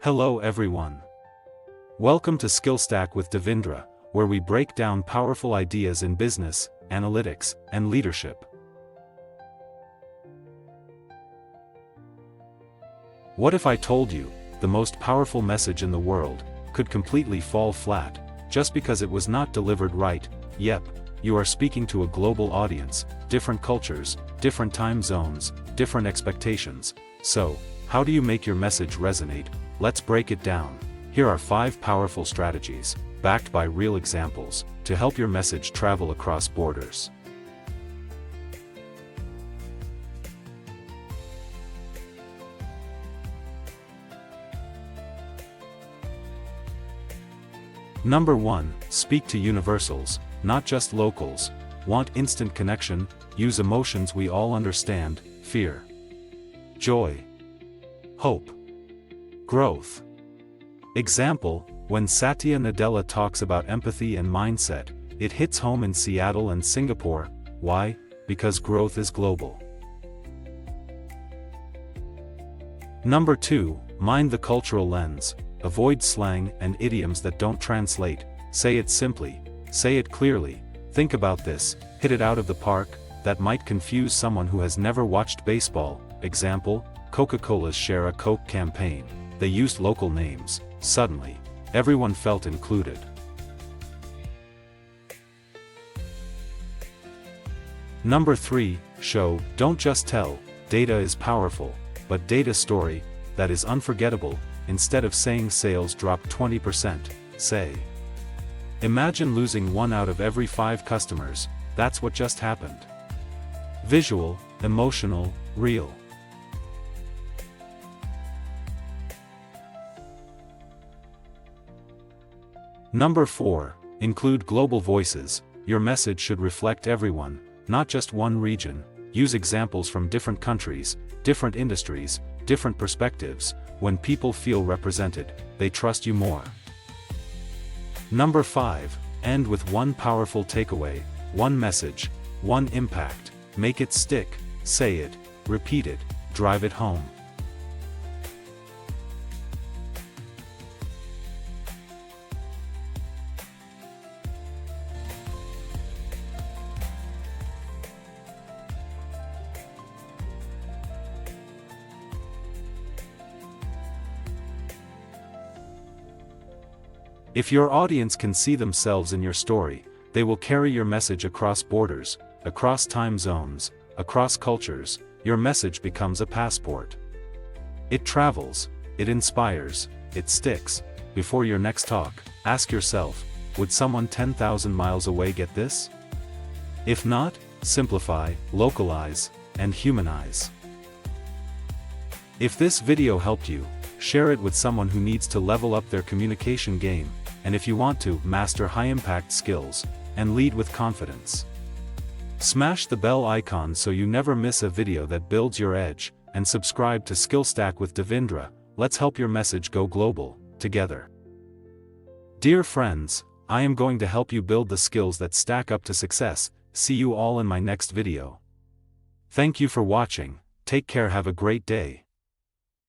Hello everyone. Welcome to SkillStack with Devendra, where we break down powerful ideas in business, analytics, and leadership. What if I told you, the most powerful message in the world, could completely fall flat, just because it was not delivered right? Yep, you are speaking to a global audience, different cultures, different time zones, different expectations. So, how do you make your message resonate? Let's break it down. Here are 5 powerful strategies, backed by real examples, to help your message travel across borders. Number 1, speak to universals, not just locals. Want instant connection? Use emotions we all understand: fear, joy, hope, growth. Example, when Satya Nadella talks about empathy and mindset, it hits home in Seattle and Singapore. Why? Because growth is global. Number 2, mind the cultural lens. Avoid slang and idioms that don't translate. Say it simply, say it clearly. Think about this: hit it out of the park. That might confuse someone who has never watched baseball. Example, Coca-Cola's Share a Coke campaign. They used local names. Suddenly, everyone felt included. Number 3, show, don't just tell. Data is powerful, but data story, that is unforgettable. Instead of saying sales dropped 20%, say, imagine losing 1 out of every 5 customers. That's what just happened. Visual, emotional, real. Number 4, include global voices. Your message should reflect everyone, not just one region. Use examples from different countries, different industries, different perspectives. When people feel represented, they trust you more. Number 5, end with one powerful takeaway, one message, one impact. Make it stick. Say it, repeat it, drive it home. If your audience can see themselves in your story, they will carry your message across borders, across time zones, across cultures. Your message becomes a passport. It travels, it inspires, it sticks. Before your next talk, ask yourself, would someone 10,000 miles away get this? If not, simplify, localize, and humanize. If this video helped you, share it with someone who needs to level up their communication game. And if you want to master high-impact skills and lead with confidence, smash the bell icon so you never miss a video that builds your edge, and subscribe to SkillStack with Devendra. Let's help your message go global, together. Dear friends, I am going to help you build the skills that stack up to success. See you all in my next video. Thank you for watching. Take care. Have a great day.